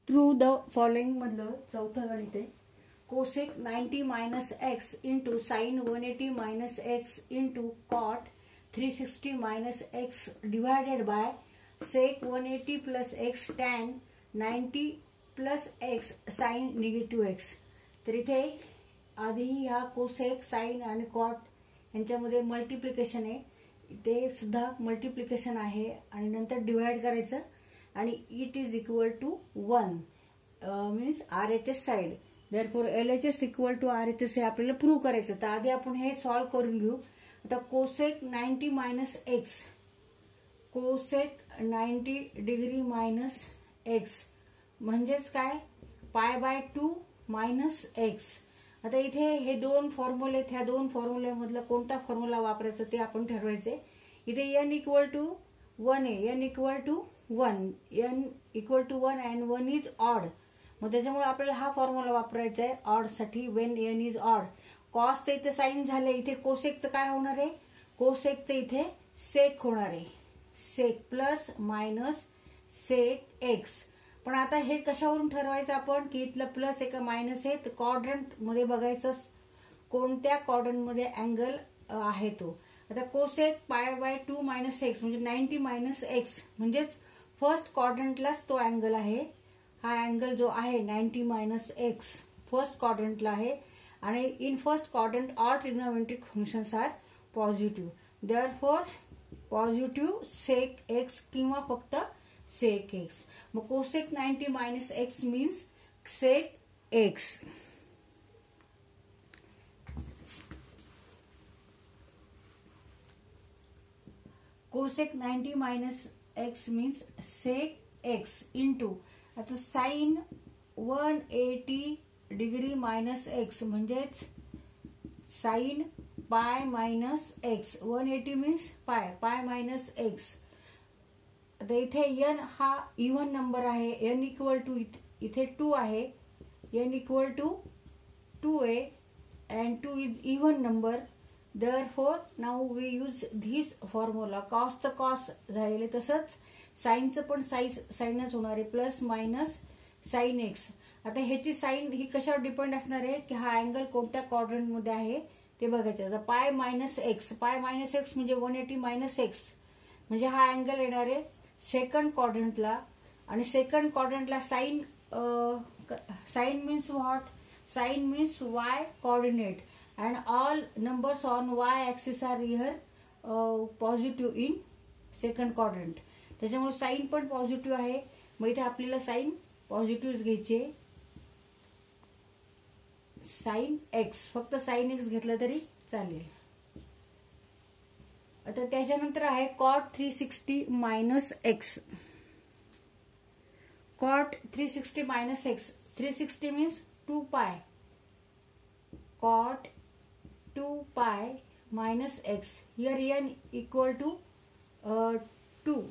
Prove the following मधलं चौथं गणित आहे. Cosec 90 minus x into sine 180 minus x into cot 360 minus x divided by sec 180 plus x tan 90 plus x sine negative x. तर इथे आधी ह्या cosec sine आणि कॉट यांच्यामध्ये मल्टिप्लिकेशन आहे, ते सुद्धा मल्टिप्लिकेशन आहे आणि नंतर डिवाइड करायचं आणि it is equal to 1 means RHS side. Therefore LHS equal to RHS हे आपल्याला प्रूव्ह करायचं. तर आधी आपण हे सॉल्व्ह करून घेऊ. आता cosec 90 minus x, cosec 90 degree minus x म्हणजेच काय, π/2 मायनस एक्स. आता इथे हे दोन फॉर्म्युले आहेत, ह्या दोन फॉर्म्युल्यामधला कोणता फॉर्म्युला वापरायचा ते आपण ठरवायचे. इथे n इक्वल टू 1 आहे, n equal to 1, n equal to 1 and 1 is odd. मग त्याच्यामुळे आपल्याला हा फॉर्म्युला वापरायचा आहे ऑड साठी. When n is odd. कॉसचं इथे साइन झाले, इथे कोसेकचं काय होणार आहे, कोसेकचं इथे सेक होणार आहे. Sec plus minus sec x. पण आता हे कशावरून ठरवायचं आपण की इथलं प्लस आहे का मायनस आहे. तर क्वाड्रंट मध्ये बघायचं कोणत्या क्वाड्रंट मध्ये अँगल आहे तो. आता कोसेक π/2 मायनस एक्स म्हणजे 90 मायनस एक्स म्हणजेच फर्स्ट क्वाड्रंटलाच तो अँगल आहे. हा अँगल जो आहे 90 मायनस एक्स फर्स्ट क्वाड्रंटला आहे आणि in first quadrant all trigonometric functions are positive. Therefore positive sec x किंवा फक्त सेक एक्स. मग cosec 90 minus x means sec x. Cosec 90 minus x means sec x into आता sine 180 degree minus x म्हणजेच sine pi minus x. 180 means pi, pi minus x. आता इथे n हा even number आहे, n equal to इथे 2 आहे, n equal to 2 आहे and 2 is even number. Therefore now we use this formula. कॉसचं cos झालेले तसंच साइनचं पण साइनच होणार आहे, प्लस मायनस साइन एक्स. आता ह्याची साइन ही कशावर डिपेंड असणार आहे की हा अँगल कोणत्या क्वाड्रंट मध्ये आहे ते बघायचं. आता पाय मायनस एक्स, पाय मायनस एक्स म्हणजे 180 मायनस एक्स म्हणजे हा अँगल येणार आहे सेकंड क्वाड्रंटला. आणि सेकंड क्वाड्रंटला sine, sine means what, sine means y coordinate and all numbers on y axis are here positive in second quadrant. त्याच्यामुळे साइन पण पॉझिटिव्ह आहे. मग इथे आपल्याला साइन पॉझिटिव्ह घ्यायचे. साइन एक्स, फक्त साइन एक्स घेतलं तरी चालेल. आता त्याच्यानंतर आहे cot 360 minus x. Cot 360 minus x, 360 means 2 pi, cot 2 pi minus x. Here n equal to 2.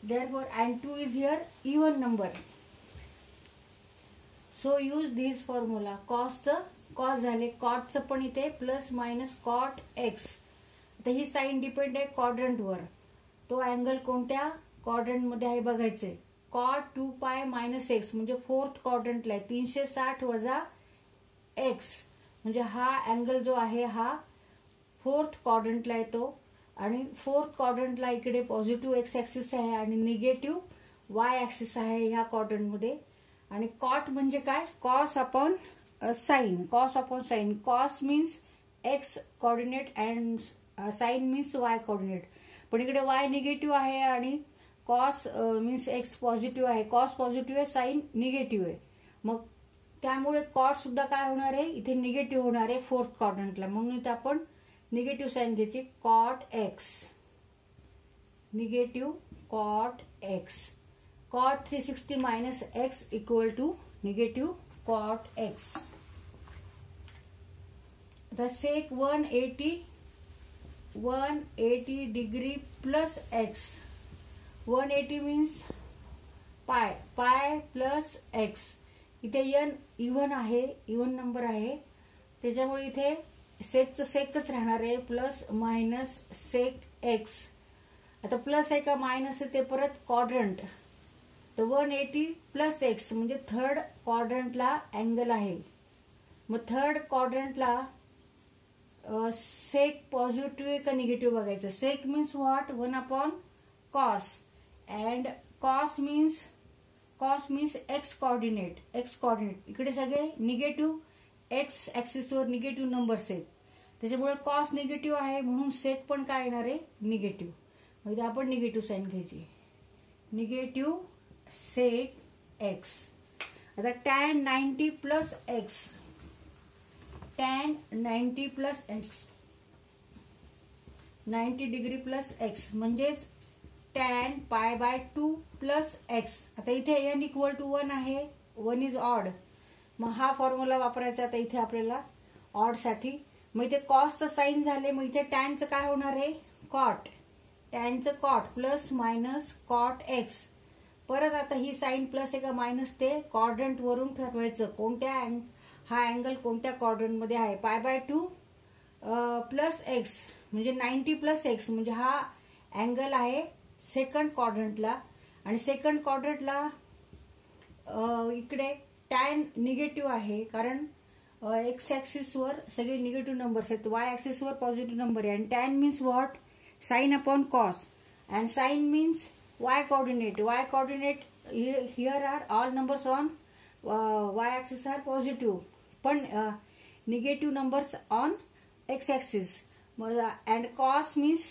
Therefore, and 2 is here even number. So use this formula. Cosचं cos झाले, cotचं पण इथे प्लस मायनस cot x. आता ही sign depend आहे quadrant वर. तो angle कोणत्या quadrant मध्ये आहे बघायचंय. cot 2 pi मायनस एक्स म्हणजे फोर्थ क्वाड्रंटला आहे, 360 वजा एक्स म्हणजे हा अँगल जो आहे हा फोर्थ क्वाड्रंटला येतो आणि फोर्थ क्वाड्रंटला इकडे पॉझिटिव्ह एक्स ऍक्सिस आहे आणि निगेटिव्ह वाय ऍक्सिस आहे ह्या क्वाड्रंटमध्ये. आणि कॉट म्हणजे काय, cos upon sine, cos upon sine. Cos means x coordinate and sine means y coordinate. पण इकडे वाय निगेटिव्ह आहे आणि कॉस मीन्स एक्स पॉझिटिव्ह आहे. कॉस पॉझिटिव्ह आहे, साइन निगेटिव्ह आहे. मग त्यामुळे कॉट सुद्धा काय होणार आहे, इथे निगेटिव्ह होणार आहे फोर्थ क्वाड्रंटला. म्हणून इथे आपण निगेटिव्ह साइन घ्यायची. Cot x, negative cot x. Cot 360 minus x equal to negative cot x. आता sec 180 degree plus x. 180 means pi, pi plus x. इथे n इव्हन आहे, इव्हन नंबर आहे त्याच्यामुळे इथे सेकचं सेकच राहणार आहे, प्लस मायनस सेक एक्स. आता प्लस आहे का मायनस आहे ते परत क्वाड्रंट, तर 180 प्लस एक्स म्हणजे थर्ड क्वाड्रंटला अँगल आहे. मग थर्ड क्वाड्रंटला सेक पॉझिटिव्ह का निगेटिव्ह बघायचं. Sec means what 1 cos and cos means x coordinate. इकडे सगळे निगेटिव्ह एक्स ऍक्सिसवर निगेटिव्ह नंबर्स आहेत. त्याच्यामुळे कॉस निगेटिव्ह आहे म्हणून सेक पण काय येणार आहे निगेटिव्ह. म्हणजे आपण निगेटिव्ह साईन घ्यायची. Negative sec x. आता tan 90 plus x. tan 90 plus x 90 degree plus x म्हणजेच tan π/2 प्लस एक्स. आता इथे n इक्वल टू 1 आहे. 1 इज ऑड. मग हा फॉर्म्युला वापरायचा आता इथे आपल्याला ऑड साठी. मग इथे कॉसचं साईन झाले. मग इथे टॅनचं काय होणार आहे कॉट. टॅनचं cot plus minus cot x. परत आता ही साईन प्लस आहे का मायनस ते क्वाड्रंट वरून ठरवायचं कोणत्या हा अँगल कोणत्या क्वाड्रंट मध्ये आहे. π/2 प्लस एक्स म्हणजे 90 प्लस एक्स म्हणजे हा अँगल आहे सेकंड क्वाड्रंटला. आणि सेकंड क्वाड्रंटला इकडे टॅन निगेटिव्ह आहे कारण एक्स ऍक्सिसवर सगळे निगेटिव्ह नंबर्स आहेत. वाय ऍक्सिसवर पॉझिटिव्ह नंबर आहे. आणि tan means what sine upon cos. And sine means y coordinate. Y coordinate here are all numbers on y axis are positive पण negative numbers on x axis. And cos means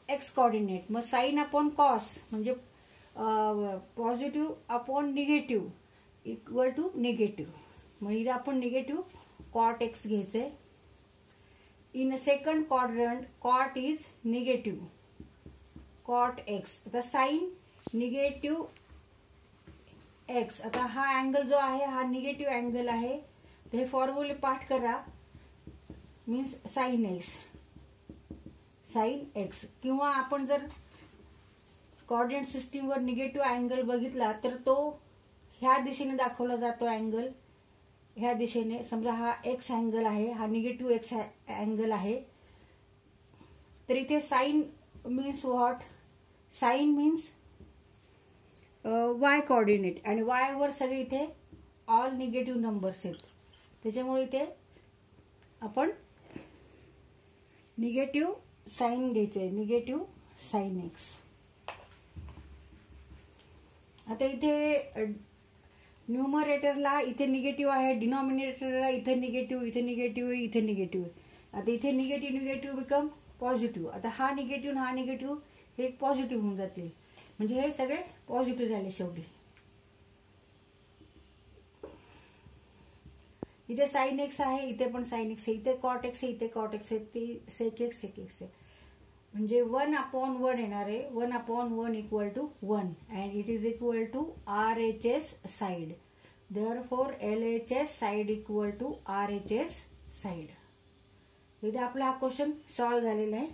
x coordinate. मग sine upon cos म्हणजे positive upon negative equal to negative. मग इथे आपण negative cot x घ्यायचंय. In a second quadrant cot is negative cot x. आता sine negative x. आता हा angle जो आहे हा निगेटिव्ह अँगल आहे. तर हे फॉर्म्युले पाठ करा. Means sine x. किंवा आपण जर कोऑर्डिनेट सिस्टीमवर निगेटिव्ह अँगल बघितला तर तो ह्या दिशेने दाखवला जातो अँगल. ह्या दिशेने समजा हा एक्स अँगल आहे. हा निगेटिव्ह एक्स अँगल आहे. तर इथे sine means what sine means y coordinate. आणि वाय वर सगळे इथे ऑल निगेटिव्ह नंबर्स आहेत. त्याच्यामुळे इथे आपण निगेटिव्ह साइन घ्यायचंय. Negative sine x. आता इथे न्यूमरेटरला इथे निगेटिव्ह आहे. डिनॉमिनेटरला इथे निगेटिव्ह इथे निगेटिव्ह इथे निगेटिव्ह. आता इथे निगेटिव्ह बिकम पॉझिटिव्ह. आता हा निगेटिव्ह हे एक पॉझिटिव्ह होऊन जातील. म्हणजे हे सगळे पॉझिटिव्ह झाले शेवटी. इथे साइन एक्स आहे. इथे पण साइन एक्स आहे. इथे कॉट एक्स आहे. इथे कॉट एक्स आहे. सेक एक्स आहे. म्हणजे 1/1 येणार आहे. 1/1 equal to 1 and it is equal to RHS side. Therefore LHS side equal to RHS side. इथे आपला हा क्वेश्चन सॉल्व्ह झालेला आहे.